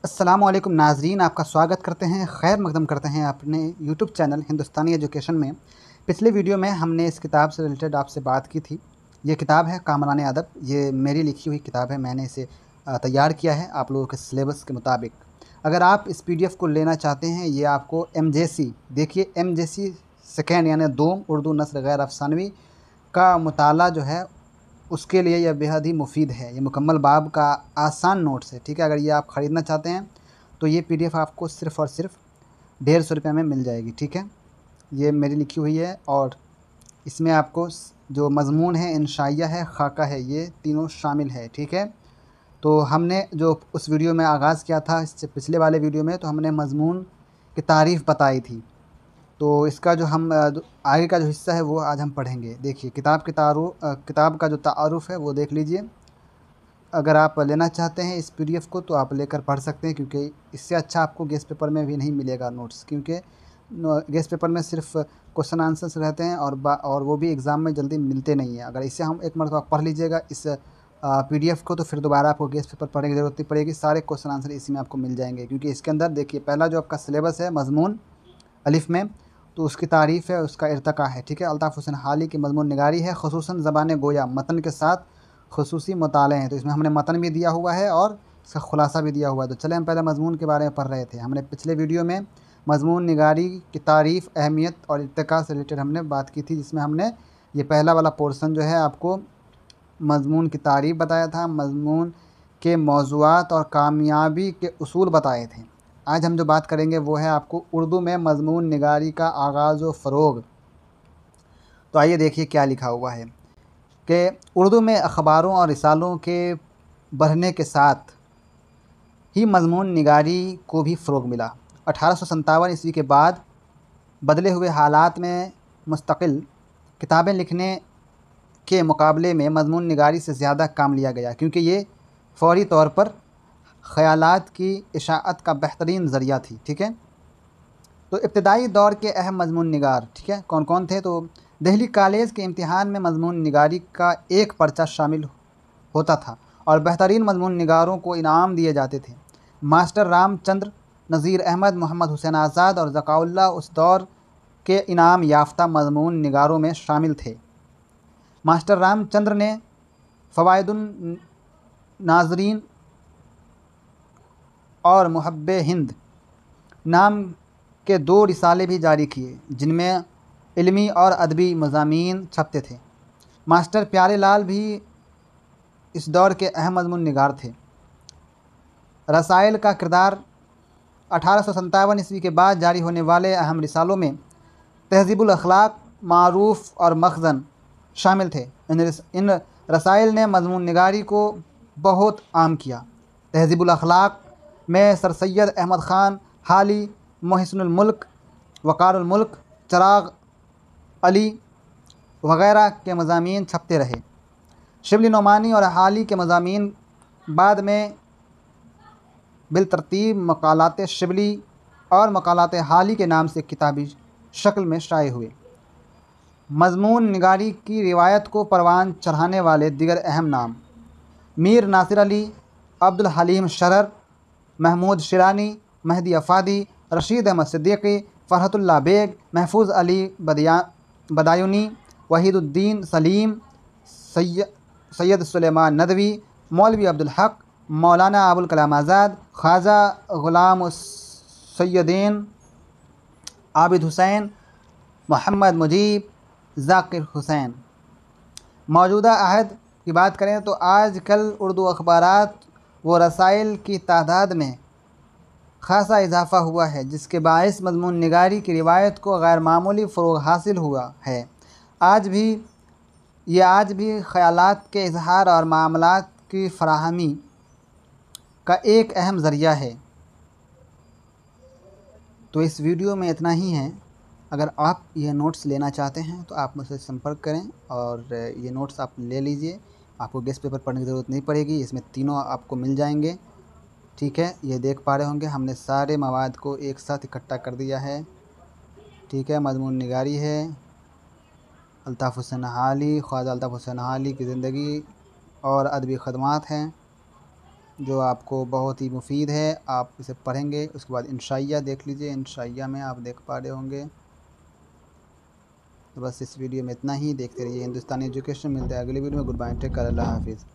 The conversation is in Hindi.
अस्सलामुअलैकुम नाज़रीन, आपका स्वागत करते हैं, खैर मकदम करते हैं अपने यूट्यूब चैनल हिंदुस्तानी एजुकेशन में। पिछले वीडियो में हमने इस किताब से रिलेटेड आपसे बात की थी। ये किताब है कामरान अदब। ये मेरी लिखी हुई किताब है, मैंने इसे तैयार किया है आप लोगों के सिलेबस के मुताबिक। अगर आप इस पीडीएफ को लेना चाहते हैं, ये आपको एमजेसी, देखिए एमजेसी सेकेंड यानी दोम उर्दू नस्र गैर अफ़सानवी का मुताला जो है उसके लिए यह बेहद ही मुफीद है। ये मुकम्मल बाब का आसान नोट्स है, ठीक है। अगर ये आप ख़रीदना चाहते हैं तो ये पीडीएफ आपको सिर्फ़ और सिर्फ 150 रुपये में मिल जाएगी, ठीक है। ये मेरी लिखी हुई है और इसमें आपको जो मज़मून है, इंशाइया है, खाका है, ये तीनों शामिल है, ठीक है। तो हमने जो उस वीडियो में आगाज़ किया था, इससे पिछले वाले वीडियो में, तो हमने मज़मून की तारीफ़ बताई थी। तो इसका जो हम आगे का जो हिस्सा है वो आज हम पढ़ेंगे। देखिए किताब का जो तारुफ़ है वो देख लीजिए। अगर आप लेना चाहते हैं इस पीडीएफ को तो आप लेकर पढ़ सकते हैं, क्योंकि इससे अच्छा आपको गेस्ट पेपर में भी नहीं मिलेगा नोट्स, क्योंकि गेस्ट पेपर में सिर्फ क्वेश्चन आंसर्स रहते हैं और वो भी एग्ज़ाम में जल्दी मिलते नहीं हैं। अगर इसे हम एक मरतबा पढ़ लीजिएगा इस पीडीएफ को, तो फिर दोबारा आपको गेस्ट पेपर पढ़ने की ज़रूरत नहीं पड़ेगी। सारे क्वेश्चन आंसर इसी में आपको मिल जाएंगे, क्योंकि इसके अंदर देखिए पहला जो आपका सिलेबस है मज़मून अलिफ़ में, तो उसकी तारीफ़ है, उसका इर्तका है, ठीक है। अल्ताफ़ हुसैन हाली की मज़मून निगारी है, ख़ुसूसन ज़बान गोया मतन के साथ ख़ुसूसी मुताले हैं। तो इसमें हमने मतन भी दिया हुआ है और इसका ख़ुलासा भी दिया हुआ है। तो चलें हम पहले मज़मून के बारे में पढ़ रहे थे। हमने पिछले वीडियो में मज़मून निगारी की तारीफ़, अहमियत और इर्तका से रिलेटेड हमने बात की थी, जिसमें हमने ये पहला वाला पोर्सन जो है आपको मज़मून की तारीफ़ बताया था, मज़मून के मौज़ूआत और कामयाबी के उसूल बताए थे। आज हम जो बात करेंगे वो है आपको उर्दू में मज़मून निगारी का आगाज़ व फ़रोग़। तो आइए देखिए क्या लिखा हुआ है कि उर्दू में अखबारों और रिसालों के बढ़ने के साथ ही मज़मून निगारी को भी फ़रोग़ मिला। 1857 ईस्वी के बाद बदले हुए हालात में मुस्तकिल किताबें लिखने के मुकाबले में मज़मून निगारी से ज़्यादा काम लिया गया, क्योंकि ये फ़ौरी तौर पर ख़यालात की इशाअत का बेहतरीन ज़रिया थी, ठीक है। तो इब्तदाई दौर के अहम मज़मून निगार, ठीक है, कौन कौन थे? तो दिल्ली कॉलेज के इम्तिहान में मज़मून निगारी का एक पर्चा शामिल होता था और बेहतरीन मज़मून निगारों को इनाम दिए जाते थे। मास्टर रामचंद्र, नज़ीर अहमद, मोहम्मद हुसैन आज़ाद और ज़काउल्लाह उस दौर के इनाम याफ्ता मज़मून निगारों में शामिल थे। मास्टर रामचंद्र ने फ़वाइदुन नाज़रीन और मुहब्बे हिंद नाम के 2 रिसाले भी जारी किए, जिनमें इल्मी और अदबी मज़ामीन छपते थे। मास्टर प्यारे लाल भी इस दौर के अहम मज़मून निगार थे। रसाइल का किरदार 1857 ईस्वी के बाद जारी होने वाले अहम रिसालों में तहज़ीबुल अखलाक, मारूफ़ और मखज़न शामिल थे। इन रसाइल ने मज़मून निगारी को बहुत आम किया। तहज़ीबुल अखलाक में सर सैयद अहमद ख़ान हाली, मोहसिनुल मुल्क, वक़ारुल मुल्क, चिराग अली वग़ैरह के मज़ामीन छपते रहे। शिबली नोमानी और हाली के मज़ामीन बाद में बिलतरतीब मक़ालात शिबली और मक़ालात हाली के नाम से किताबी शक्ल में शाये हुए। मज़मून निगारी की रिवायत को परवान चढ़ाने वाले दीगर अहम नाम: मीर नासिर अली, अब्दुल हलीम शरर, महमूद शिरानी, मेहदी अफ़ादी, रशीद अहमद सिद्दीक़ी, फ़रहतुल्लाह बेग, महफूज़ अली बदायूनी, वहीदुद्दीन सलीम, सैयद सुलेमान नदवी, मौलवी अब्दुल हक, मौलाना अबुल कलाम आज़ाद, ख्वाजा ग़ुलाम सैयदीन, आबिद हुसैन, मोहम्मद मुजीब, ज़ाकिर हुसैन। मौजूदा अहद की बात करें तो आजकल उर्दू अखबारात व रसाइल की तादाद में ख़ासा इजाफ़ा हुआ है, जिसके बाइस मज़मून निगारी की रिवायत को गैर मामूली फ़रोग़ हासिल हुआ है। आज भी ख़यालात के इज़हार और मामलात की फ़राहमी का एक अहम ज़रिया है। तो इस वीडियो में इतना ही है। अगर आप ये नोट्स लेना चाहते हैं तो आप मुझसे संपर्क करें और ये नोट्स आप ले लीजिए। आपको गेस्ट पेपर पढ़ने की ज़रूरत नहीं पड़ेगी, इसमें तीनों आपको मिल जाएंगे, ठीक है। ये देख पा रहे होंगे हमने सारे मवाद को एक साथ इकट्ठा कर दिया है, ठीक है। मज़मून निगारी है, अल्ताफ़ हुसैन हाली, ख्वाजा अल्ताफ़ हुसैन हाली की ज़िंदगी और अदबी ख़दमात हैं, जो आपको बहुत ही मुफीद है। आप इसे पढ़ेंगे, उसके बाद इंशाइया देख लीजिए। इंशाइया में आप देख पा रहे होंगे। तो बस इस वीडियो में इतना ही। देखते रहिए हिंदुस्तानी एजुकेशन। मिलते हैं अगली वीडियो में। गुड बाय, टेक केयर, अल्लाह हाफिज़।